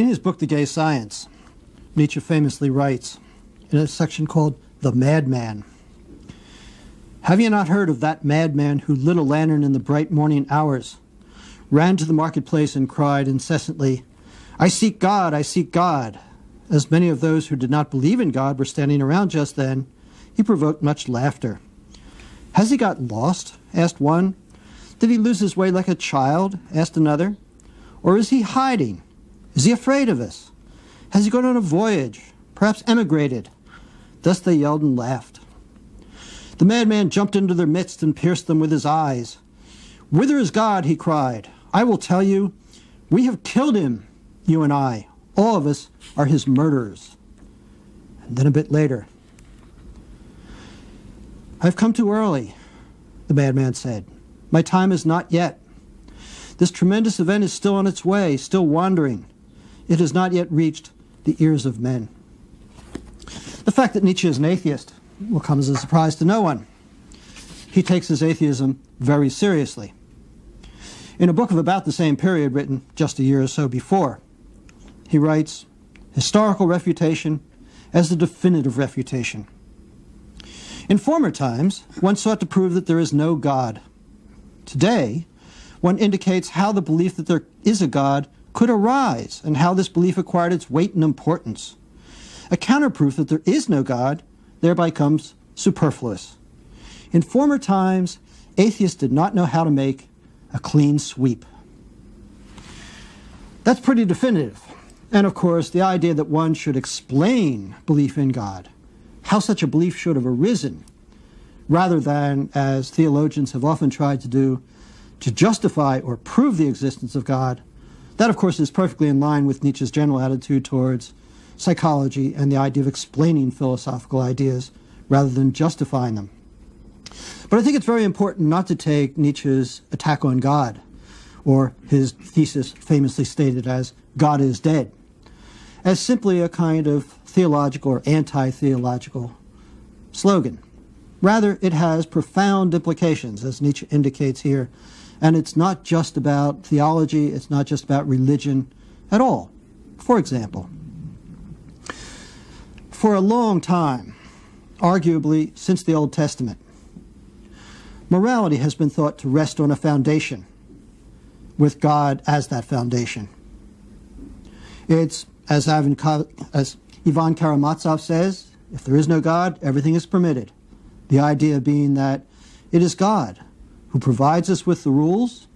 In his book, The Gay Science, Nietzsche famously writes in a section called The Madman, "Have you not heard of that madman who lit a lantern in the bright morning hours, ran to the marketplace and cried incessantly, 'I seek God, I seek God.' As many of those who did not believe in God were standing around just then, he provoked much laughter. 'Has he got lost?' asked one. 'Did he lose his way like a child?' asked another. 'Or is he hiding? Is he afraid of us? Has he gone on a voyage, perhaps emigrated?' Thus they yelled and laughed. The madman jumped into their midst and pierced them with his eyes. 'Whither is God?' he cried. 'I will tell you. We have killed him, you and I. All of us are his murderers.' And then a bit later, 'I've come too early,' the madman said. 'My time is not yet. This tremendous event is still on its way, still wandering. It has not yet reached the ears of men.' The fact that Nietzsche is an atheist will come as a surprise to no one. He takes his atheism very seriously. In a book of about the same period, written just a year or so before, he writes, "Historical refutation as the definitive refutation. In former times, one sought to prove that there is no God. Today, one indicates how the belief that there is a God could arise and how this belief acquired its weight and importance. A counterproof that there is no God thereby comes superfluous. In former times, atheists did not know how to make a clean sweep." That's pretty definitive. And of course, the idea that one should explain belief in God, how such a belief should have arisen, rather than, as theologians have often tried to do, to justify or prove the existence of God, that of course is perfectly in line with Nietzsche's general attitude towards psychology and the idea of explaining philosophical ideas rather than justifying them. But I think it's very important not to take Nietzsche's attack on God, or his thesis famously stated as "God is dead," as simply a kind of theological or anti-theological slogan. Rather, it has profound implications, as Nietzsche indicates here, and it's not just about theology, it's not just about religion at all. For example, for a long time, arguably since the Old Testament, morality has been thought to rest on a foundation, with God as that foundation. It's, as Ivan Karamazov says, if there is no God, everything is permitted. The idea being that it is God who provides us with the rules,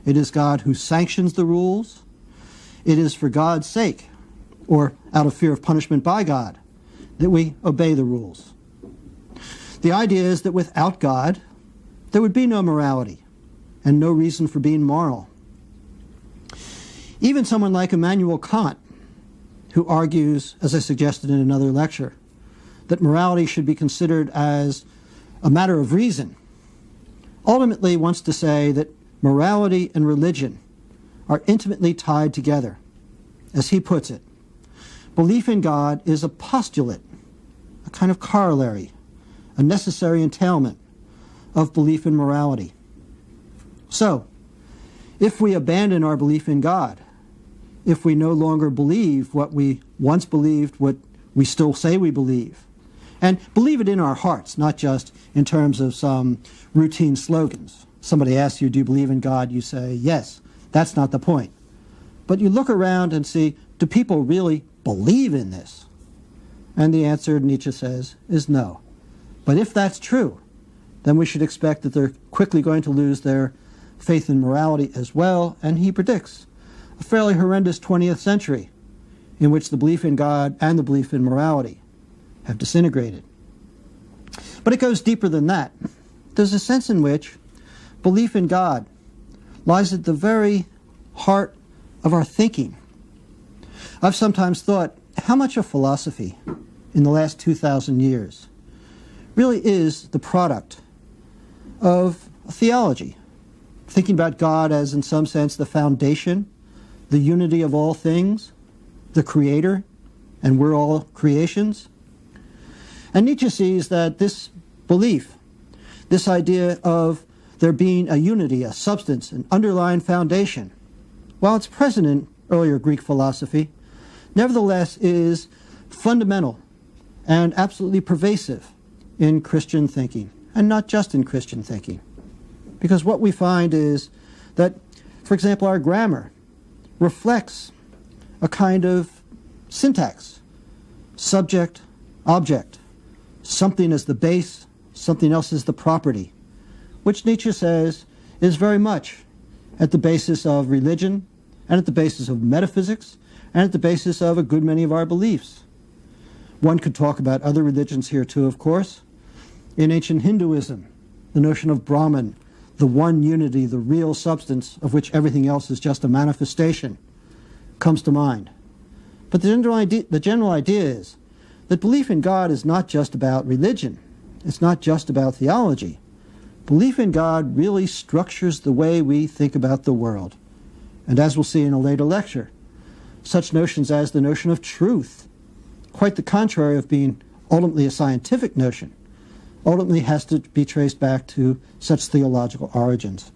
it is God who sanctions the rules, it is for God's sake, or out of fear of punishment by God, that we obey the rules. The idea is that without God, there would be no morality and no reason for being moral. Even someone like Immanuel Kant, who argues, as I suggested in another lecture, that morality should be considered as a matter of reason, ultimately wants to say that morality and religion are intimately tied together. As he puts it, belief in God is a postulate, a kind of corollary, a necessary entailment of belief in morality. So, if we abandon our belief in God, if we no longer believe what we once believed, what we still say we believe, and believe it in our hearts, not just in terms of some routine slogans. Somebody asks you, do you believe in God? You say, yes. That's not the point. But you look around and see, do people really believe in this? And the answer, Nietzsche says, is no. But if that's true, then we should expect that they're quickly going to lose their faith in morality as well, and he predicts a fairly horrendous 20th century in which the belief in God and the belief in morality have disintegrated. But it goes deeper than that. There's a sense in which belief in God lies at the very heart of our thinking. I've sometimes thought how much of philosophy in the last 2,000 years really is the product of theology, thinking about God as, in some sense, the foundation, the unity of all things, the creator, and we're all creations. And Nietzsche sees that this belief, this idea of there being a unity, a substance, an underlying foundation, while it's present in earlier Greek philosophy, nevertheless is fundamental and absolutely pervasive in Christian thinking, and not just in Christian thinking. Because what we find is that, for example, our grammar reflects a kind of syntax: subject, object, something is the base, something else is the property, which Nietzsche says is very much at the basis of religion, and at the basis of metaphysics, and at the basis of a good many of our beliefs. One could talk about other religions here too, of course. In ancient Hinduism, the notion of Brahman, the one unity, the real substance of which everything else is just a manifestation, comes to mind. But the general idea is that belief in God is not just about religion. It's not just about theology. Belief in God really structures the way we think about the world. And as we'll see in a later lecture, such notions as the notion of truth, quite the contrary of being ultimately a scientific notion, ultimately has to be traced back to such theological origins.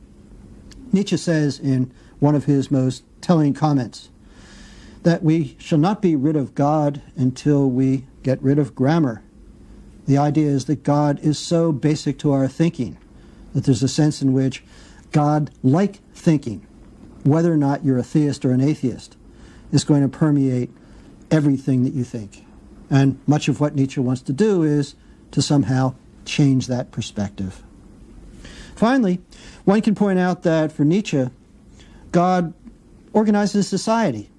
Nietzsche says in one of his most telling comments that we shall not be rid of God until we get rid of grammar. The idea is that God is so basic to our thinking that there's a sense in which God-like thinking, whether or not you're a theist or an atheist, is going to permeate everything that you think. And much of what Nietzsche wants to do is to somehow change that perspective. Finally, one can point out that for Nietzsche, God organizes society.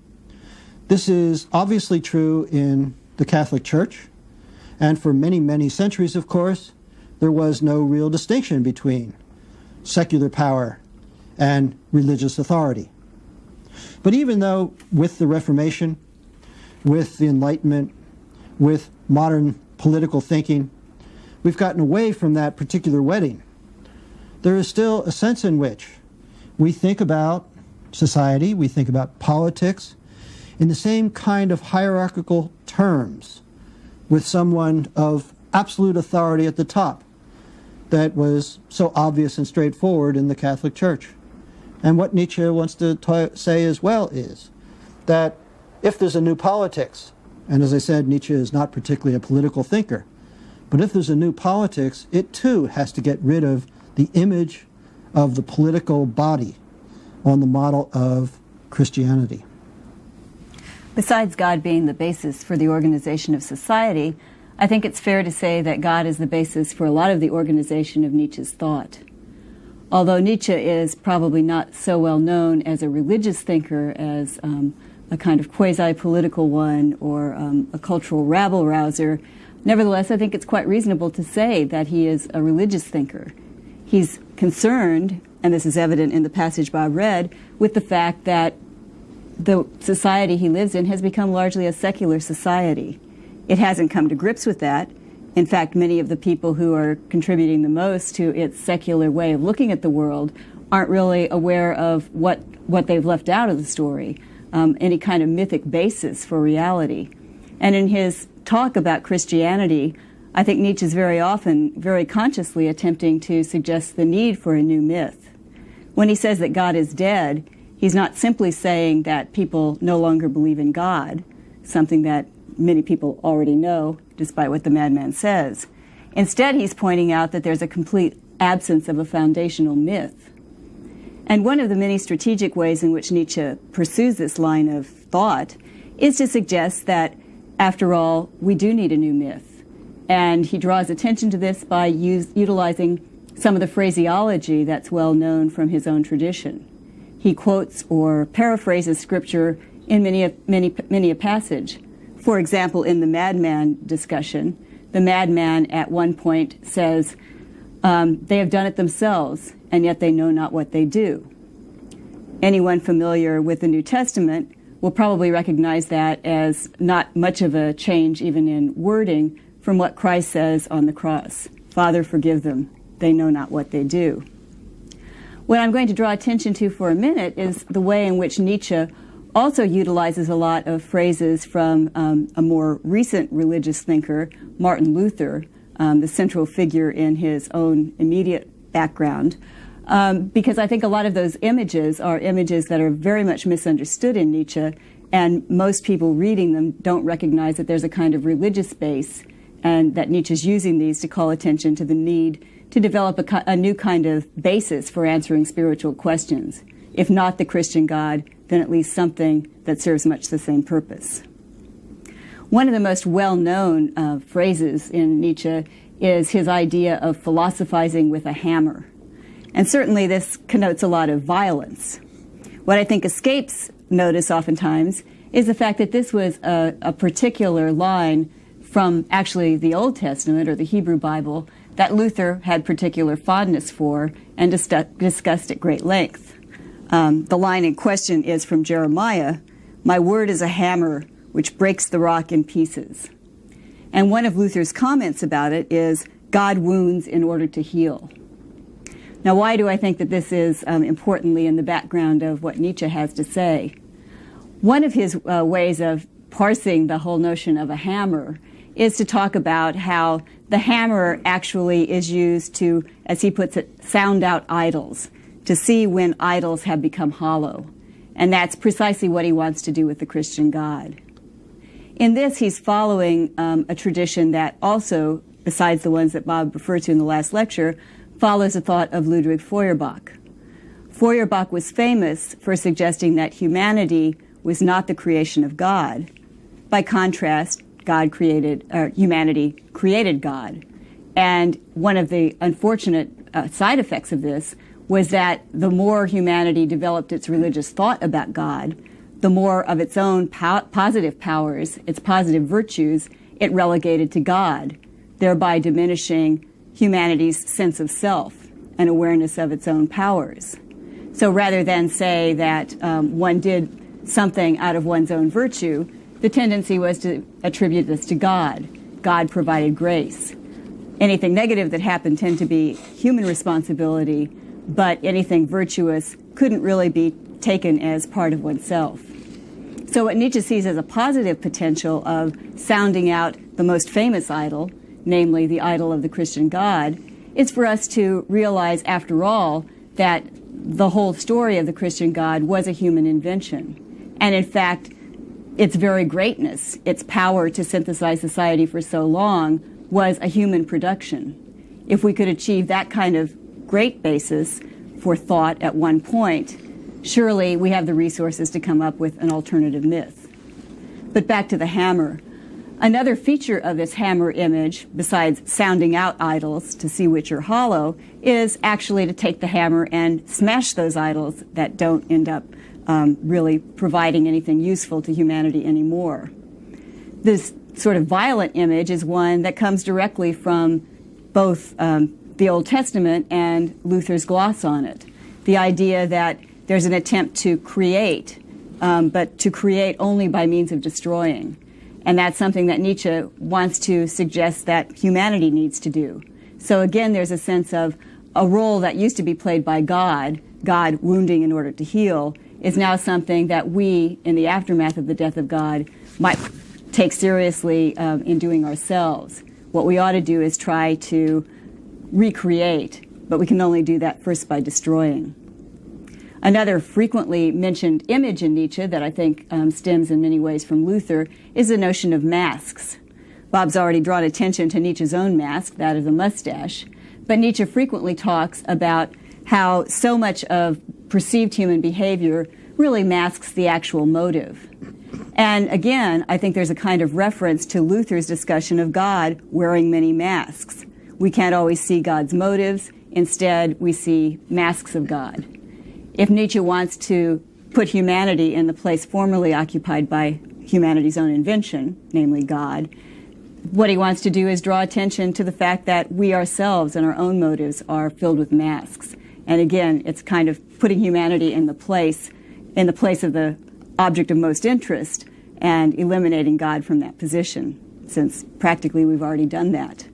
This is obviously true in the Catholic Church, and for many, many centuries, of course, there was no real distinction between secular power and religious authority. But even though with the Reformation, with the Enlightenment, with modern political thinking, we've gotten away from that particular wedding, there is still a sense in which we think about society, we think about politics in the same kind of hierarchical terms, with someone of absolute authority at the top that was so obvious and straightforward in the Catholic Church. And what Nietzsche wants to say as well is that if there's a new politics, and as I said, Nietzsche is not particularly a political thinker, but if there's a new politics, it too has to get rid of the image of the political body on the model of Christianity. Besides God being the basis for the organization of society, I think it's fair to say that God is the basis for a lot of the organization of Nietzsche's thought. Although Nietzsche is probably not so well known as a religious thinker as a kind of quasi-political one or a cultural rabble-rouser, nevertheless, I think it's quite reasonable to say that he is a religious thinker. He's concerned, and this is evident in the passage Bob read, with the fact that the society he lives in has become largely a secular society. It hasn't come to grips with that. In fact, many of the people who are contributing the most to its secular way of looking at the world aren't really aware of what they've left out of the story, any kind of mythic basis for reality. And in his talk about Christianity, I think Nietzsche is very often, very consciously attempting to suggest the need for a new myth. When he says that God is dead, he's not simply saying that people no longer believe in God, something that many people already know, despite what the madman says. Instead, he's pointing out that there's a complete absence of a foundational myth. And one of the many strategic ways in which Nietzsche pursues this line of thought is to suggest that, after all, we do need a new myth. And he draws attention to this by utilizing some of the phraseology that's well known from his own tradition. He quotes or paraphrases scripture in many a passage. For example, in the madman discussion, the madman at one point says, they have done it themselves, and yet they know not what they do. Anyone familiar with the New Testament will probably recognize that as not much of a change even in wording from what Christ says on the cross. Father, forgive them. They know not what they do. What I'm going to draw attention to for a minute is the way in which Nietzsche also utilizes a lot of phrases from a more recent religious thinker, Martin Luther, the central figure in his own immediate background. because I think a lot of those images are images that are very much misunderstood in Nietzsche, and most people reading them don't recognize that there's a kind of religious base, and that Nietzsche's using these to call attention to the need to develop a new kind of basis for answering spiritual questions. If not the Christian God, then at least something that serves much the same purpose. One of the most well-known phrases in Nietzsche is his idea of philosophizing with a hammer. And certainly this connotes a lot of violence. What I think escapes notice oftentimes is the fact that this was a particular line from actually the Old Testament or the Hebrew Bible that Luther had particular fondness for and discussed at great length. The line in question is from Jeremiah, "My word is a hammer which breaks the rock in pieces." And one of Luther's comments about it is, "God wounds in order to heal." Now, why do I think that this is importantly in the background of what Nietzsche has to say? One of his ways of parsing the whole notion of a hammer is to talk about how the hammer actually is used to, as he puts it, sound out idols, to see when idols have become hollow. And that's precisely what he wants to do with the Christian God. In this, he's following a tradition that also, besides the ones that Bob referred to in the last lecture, follows the thought of Ludwig Feuerbach. Feuerbach was famous for suggesting that humanity was not the creation of God. By contrast, humanity created God. And one of the unfortunate side effects of this was that the more humanity developed its religious thought about God, the more of its own positive powers, its positive virtues, it relegated to God, thereby diminishing humanity's sense of self and awareness of its own powers. So rather than say that one did something out of one's own virtue, the tendency was to attribute this to God. God provided grace. Anything negative that happened tended to be human responsibility, but anything virtuous couldn't really be taken as part of oneself. So what Nietzsche sees as a positive potential of sounding out the most famous idol, namely the idol of the Christian God, is for us to realize, after all, that the whole story of the Christian God was a human invention. And in fact, its very greatness, its power to synthesize society for so long, was a human production. If we could achieve that kind of great basis for thought at one point, surely we have the resources to come up with an alternative myth. But back to the hammer. Another feature of this hammer image, besides sounding out idols to see which are hollow, is actually to take the hammer and smash those idols that don't end up really providing anything useful to humanity anymore. This sort of violent image is one that comes directly from both the Old Testament and Luther's gloss on it. The idea that there's an attempt to create, but to create only by means of destroying. And that's something that Nietzsche wants to suggest that humanity needs to do. So again, there's a sense of a role that used to be played by God wounding in order to heal, is now something that we, in the aftermath of the death of God, might take seriously in doing ourselves. What we ought to do is try to recreate, but we can only do that first by destroying. Another frequently mentioned image in Nietzsche that I think stems in many ways from Luther is the notion of masks. Bob's already drawn attention to Nietzsche's own mask, that of the mustache, but Nietzsche frequently talks about how so much of perceived human behavior really masks the actual motive. And again, I think there's a kind of reference to Luther's discussion of God wearing many masks. We can't always see God's motives. Instead, we see masks of God. If Nietzsche wants to put humanity in the place formerly occupied by humanity's own invention, namely God, what he wants to do is draw attention to the fact that we ourselves and our own motives are filled with masks. And again, it's kind of putting humanity in the place of the object of most interest and eliminating God from that position, since practically we've already done that.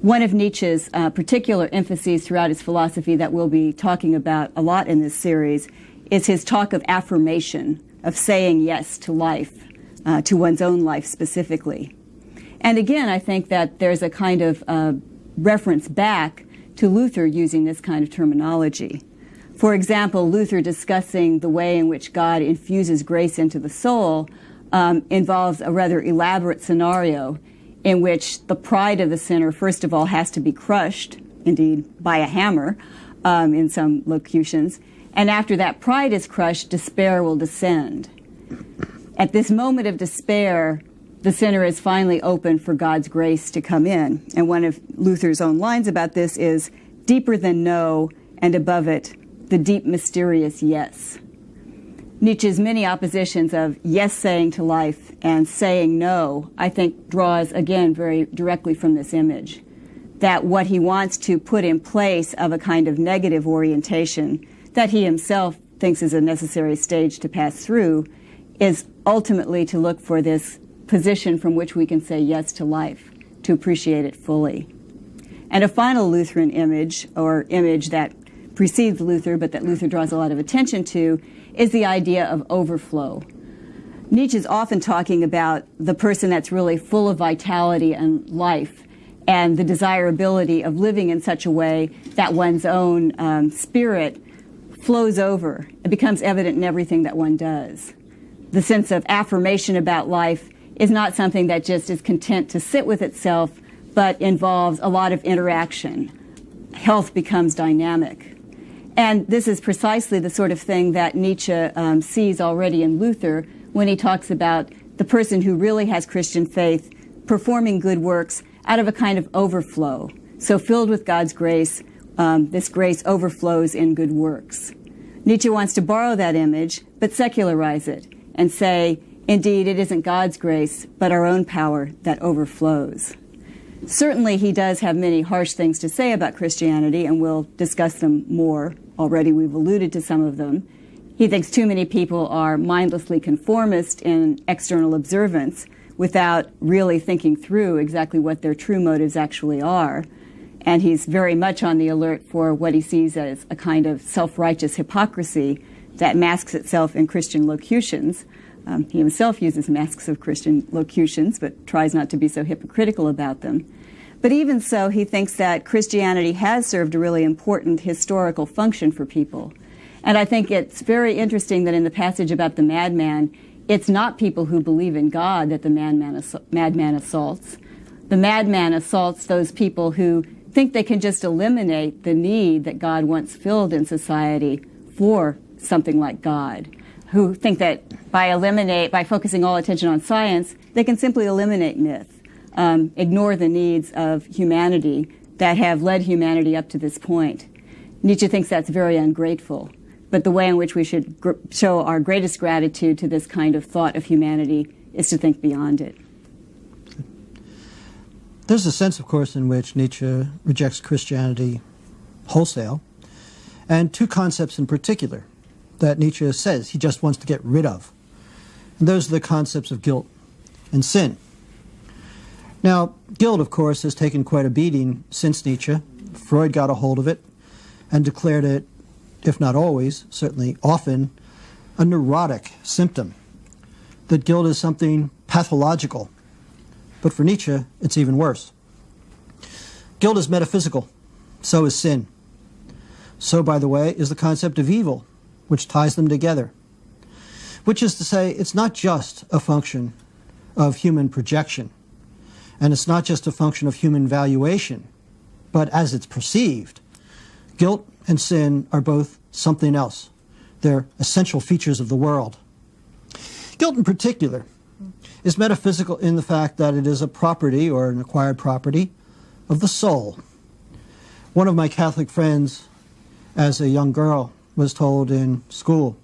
One of Nietzsche's particular emphases throughout his philosophy that we'll be talking about a lot in this series is his talk of affirmation, of saying yes to life, to one's own life specifically. And again, I think that there's a kind of reference back to Luther using this kind of terminology. For example, Luther discussing the way in which God infuses grace into the soul involves a rather elaborate scenario in which the pride of the sinner, first of all, has to be crushed, indeed, by a hammer in some locutions. And after that pride is crushed, despair will descend. At this moment of despair, the sinner is finally open for God's grace to come in. And one of Luther's own lines about this is, deeper than no, and above it, the deep, mysterious yes. Nietzsche's many oppositions of yes saying to life and saying no, I think, draws, again, very directly from this image. That what he wants to put in place of a kind of negative orientation that he himself thinks is a necessary stage to pass through is ultimately to look for this position from which we can say yes to life, to appreciate it fully. And a final Lutheran image, or image that precedes Luther but that Luther draws a lot of attention to, is the idea of overflow. Nietzsche's often talking about the person that's really full of vitality and life and the desirability of living in such a way that one's own spirit flows over. It becomes evident in everything that one does. The sense of affirmation about life is not something that just is content to sit with itself, but involves a lot of interaction. Health becomes dynamic. And this is precisely the sort of thing that Nietzsche sees already in Luther when he talks about the person who really has Christian faith performing good works out of a kind of overflow. So filled with God's grace, this grace overflows in good works. Nietzsche wants to borrow that image, but secularize it and say, indeed, it isn't God's grace, but our own power that overflows. Certainly, he does have many harsh things to say about Christianity, and we'll discuss them more. Already we've alluded to some of them. He thinks too many people are mindlessly conformist in external observance without really thinking through exactly what their true motives actually are. And he's very much on the alert for what he sees as a kind of self-righteous hypocrisy that masks itself in Christian locutions. He himself uses masks of Christian locutions, but tries not to be so hypocritical about them. But even so, he thinks that Christianity has served a really important historical function for people. And I think it's very interesting that in the passage about the madman, it's not people who believe in God that the madman assaults. The madman assaults those people who think they can just eliminate the need that God once filled in society for something like God, who think that by focusing all attention on science, they can simply eliminate myth, ignore the needs of humanity that have led humanity up to this point. Nietzsche thinks that's very ungrateful, but the way in which we should show our greatest gratitude to this kind of thought of humanity is to think beyond it. There's a sense, of course, in which Nietzsche rejects Christianity wholesale, and two concepts in particular that Nietzsche says he just wants to get rid of. And those are the concepts of guilt and sin. Now, guilt, of course, has taken quite a beating since Nietzsche. Freud got a hold of it and declared it, if not always, certainly often, a neurotic symptom. That guilt is something pathological. But for Nietzsche, it's even worse. Guilt is metaphysical. So is sin. So, by the way, is the concept of evil, which ties them together. Which is to say, it's not just a function of human projection, and it's not just a function of human valuation, but as it's perceived, guilt and sin are both something else. They're essential features of the world. Guilt in particular is metaphysical in the fact that it is a property, or an acquired property, of the soul. One of my Catholic friends, as a young girl, was told in school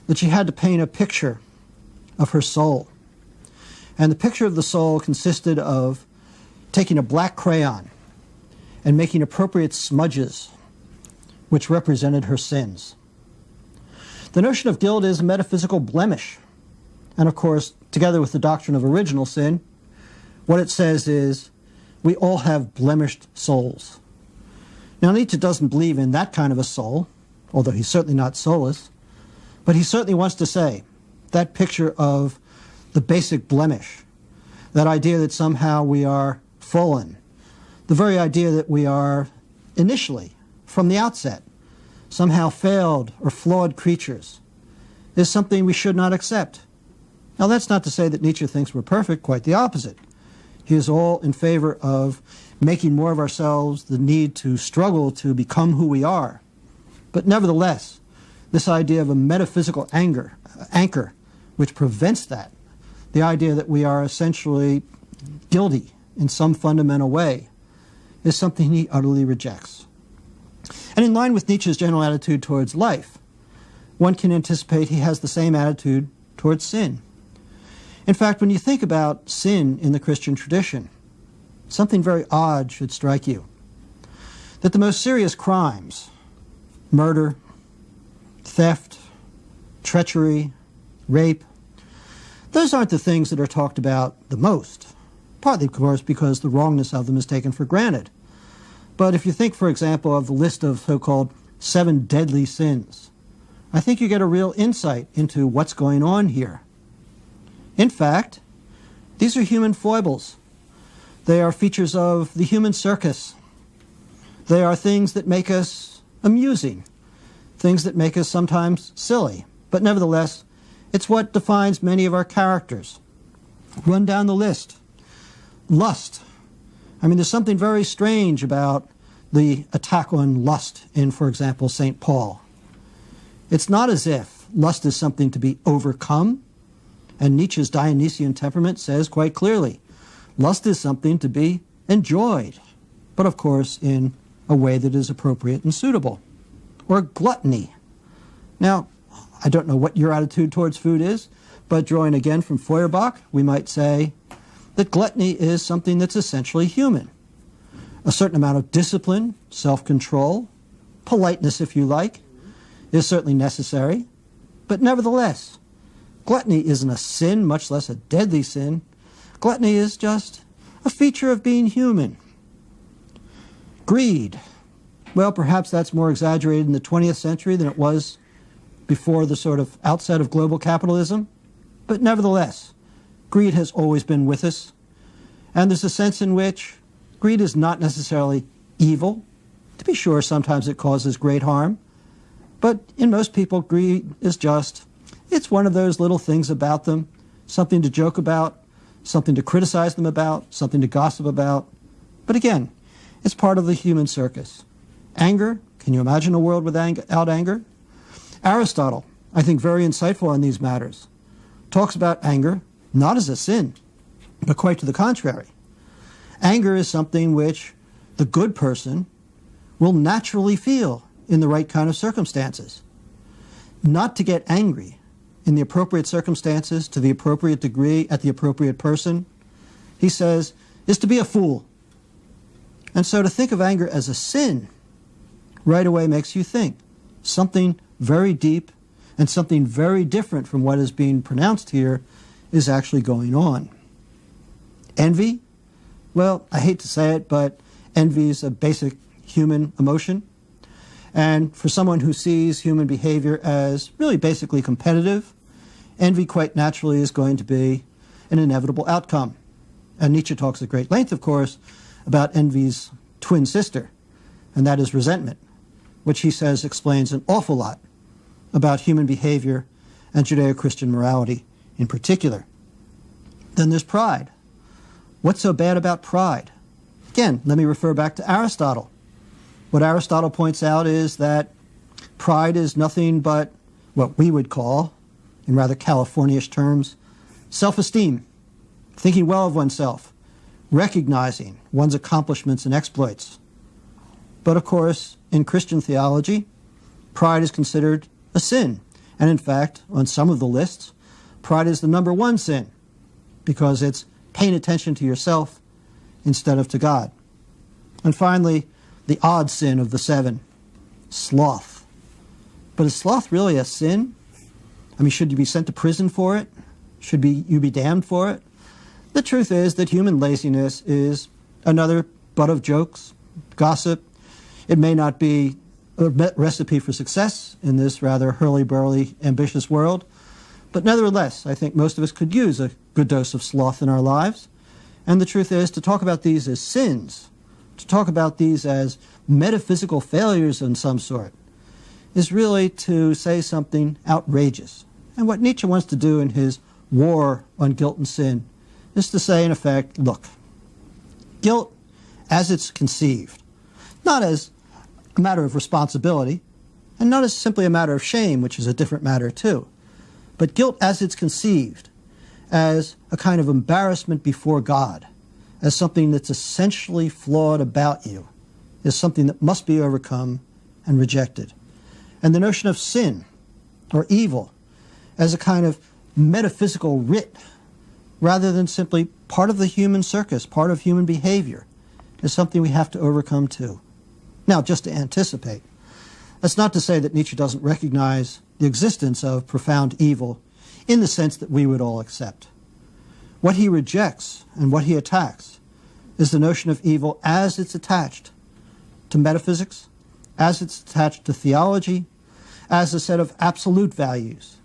that she had to paint a picture of her soul. And the picture of the soul consisted of taking a black crayon and making appropriate smudges which represented her sins. The notion of guilt is a metaphysical blemish. And of course, together with the doctrine of original sin, what it says is we all have blemished souls. Now, Nietzsche doesn't believe in that kind of a soul, although he's certainly not soulless, but he certainly wants to say that picture of the basic blemish, that idea that somehow we are fallen, the very idea that we are initially, from the outset, somehow failed or flawed creatures, is something we should not accept. Now, that's not to say that Nietzsche thinks we're perfect, quite the opposite. He is all in favor of making more of ourselves, the need to struggle to become who we are. But nevertheless, this idea of a metaphysical anchor which prevents that, the idea that we are essentially guilty in some fundamental way, is something he utterly rejects. And in line with Nietzsche's general attitude towards life, one can anticipate he has the same attitude towards sin. In fact, when you think about sin in the Christian tradition, something very odd should strike you. That the most serious crimes, murder, theft, treachery, rape, those aren't the things that are talked about the most. Partly, of course, because the wrongness of them is taken for granted. But if you think, for example, of the list of so-called 7 deadly sins, I think you get a real insight into what's going on here. In fact, these are human foibles. They are features of the human circus. They are things that make us amusing, things that make us sometimes silly. But nevertheless, it's what defines many of our characters. Run down the list. Lust. I mean, there's something very strange about the attack on lust in, for example, St. Paul. It's not as if lust is something to be overcome, and Nietzsche's Dionysian temperament says quite clearly, lust is something to be enjoyed, but of course in a way that is appropriate and suitable. Or gluttony. Now, I don't know what your attitude towards food is, but drawing again from Feuerbach, we might say that gluttony is something that's essentially human. A certain amount of discipline, self-control, politeness if you like, is certainly necessary, but nevertheless, gluttony isn't a sin, much less a deadly sin. Gluttony is just a feature of being human. Greed. Well, perhaps that's more exaggerated in the 20th century than it was before the sort of outset of global capitalism. But nevertheless, greed has always been with us. And there's a sense in which greed is not necessarily evil. To be sure, sometimes it causes great harm. But in most people, greed is just, it's one of those little things about them, something to joke about, something to criticize them about, something to gossip about. But again, it's part of the human circus. Anger, can you imagine a world without anger? Aristotle, I think very insightful on these matters, talks about anger not as a sin, but quite to the contrary. Anger is something which the good person will naturally feel in the right kind of circumstances. Not to get angry in the appropriate circumstances, to the appropriate degree, at the appropriate person, he says, is to be a fool. And so to think of anger as a sin right away makes you think something very deep and something very different from what is being pronounced here is actually going on. Envy? Well, I hate to say it, but envy is a basic human emotion. And for someone who sees human behavior as really basically competitive, envy quite naturally is going to be an inevitable outcome. And Nietzsche talks at great length, of course, about envy's twin sister, and that is resentment, which he says explains an awful lot about human behavior and Judeo-Christian morality in particular. Then there's pride. What's so bad about pride? Again, let me refer back to Aristotle. What Aristotle points out is that pride is nothing but what we would call, in rather California-ish terms, self-esteem, thinking well of oneself, recognizing one's accomplishments and exploits. But of course, in Christian theology, pride is considered a sin. And in fact, on some of the lists, pride is the number 1 sin, because it's paying attention to yourself instead of to God. And finally, the odd sin of the 7, sloth. But is sloth really a sin? I mean, should you be sent to prison for it? Should you be damned for it? The truth is that human laziness is another butt of jokes, gossip. It may not be a recipe for success in this rather hurly-burly, ambitious world, but nevertheless, I think most of us could use a good dose of sloth in our lives. And the truth is, to talk about these as sins to talk about these as metaphysical failures in some sort is really to say something outrageous. And what Nietzsche wants to do in his war on guilt and sin is to say, in effect, look, guilt as it's conceived, not as a matter of responsibility, and not as simply a matter of shame, which is a different matter too, but guilt as it's conceived, as a kind of embarrassment before God, as something that's essentially flawed about you, is something that must be overcome and rejected. And the notion of sin, or evil, as a kind of metaphysical writ, rather than simply part of the human circus, part of human behavior, is something we have to overcome too. Now, just to anticipate, that's not to say that Nietzsche doesn't recognize the existence of profound evil in the sense that we would all accept. What he rejects and what he attacks is the notion of evil as it's attached to metaphysics, as it's attached to theology, as a set of absolute values.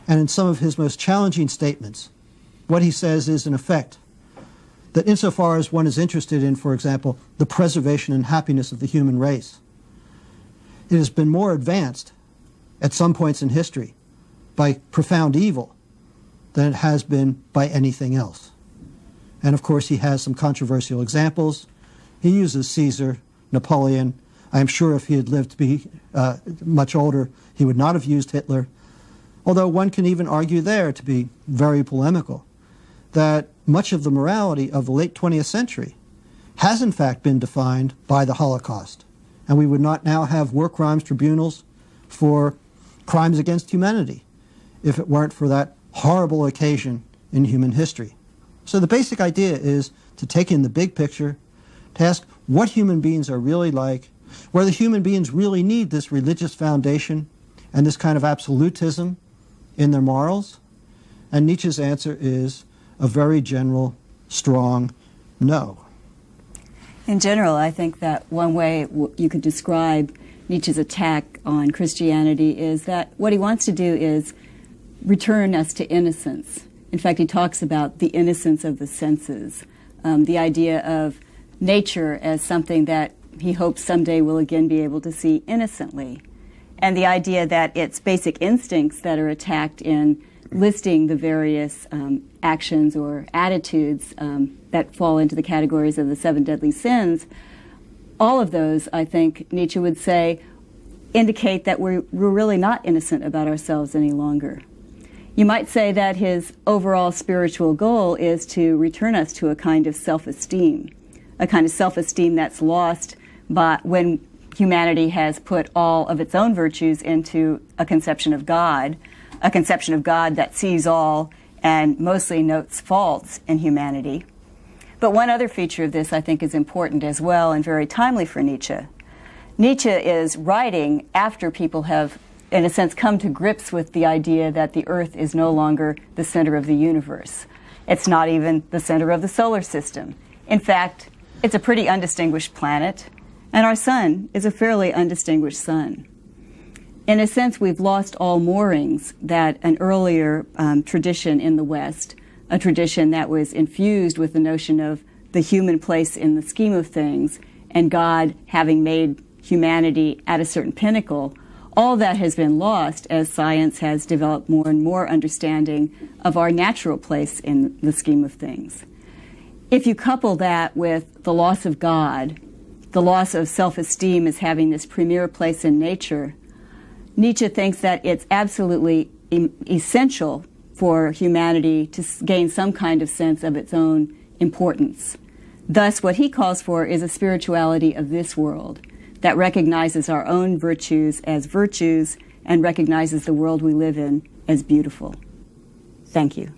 And in some of his most challenging statements, what he says is, in effect, that insofar as one is interested in, for example, the preservation and happiness of the human race, it has been more advanced at some points in history by profound evil than it has been by anything else. And of course he has some controversial examples. He uses Caesar, Napoleon. I am sure if he had lived to be much older, he would not have used Hitler. Although one can even argue there, to be very polemical, that much of the morality of the late 20th century has in fact been defined by the Holocaust. And we would not now have war crimes tribunals for crimes against humanity if it weren't for that horrible occasion in human history. So the basic idea is to take in the big picture, to ask what human beings are really like, whether human beings really need this religious foundation and this kind of absolutism in their morals. And Nietzsche's answer is a very general, strong no. In general, I think that one way you could describe Nietzsche's attack on Christianity is that what he wants to do is return us to innocence. In fact, he talks about the innocence of the senses, the idea of nature as something that he hopes someday we'll again be able to see innocently, and the idea that it's basic instincts that are attacked in listing the various actions or attitudes that fall into the categories of the 7 deadly sins. All of those, I think, Nietzsche would say, indicate that we're really not innocent about ourselves any longer. You might say that his overall spiritual goal is to return us to a kind of self-esteem that's lost when humanity has put all of its own virtues into a conception of God that sees all and mostly notes faults in humanity. But one other feature of this I think is important as well and very timely for Nietzsche. Nietzsche is writing after people have, in a sense, come to grips with the idea that the Earth is no longer the center of the universe. It's not even the center of the solar system. In fact, it's a pretty undistinguished planet, and our sun is a fairly undistinguished sun. In a sense, we've lost all moorings that an earlier tradition in the West, a tradition that was infused with the notion of the human place in the scheme of things and God having made humanity at a certain pinnacle, all that has been lost as science has developed more and more understanding of our natural place in the scheme of things. If you couple that with the loss of God, the loss of self-esteem as having this premier place in nature, Nietzsche thinks that it's absolutely essential for humanity to gain some kind of sense of its own importance. Thus, what he calls for is a spirituality of this world that recognizes our own virtues as virtues and recognizes the world we live in as beautiful. Thank you.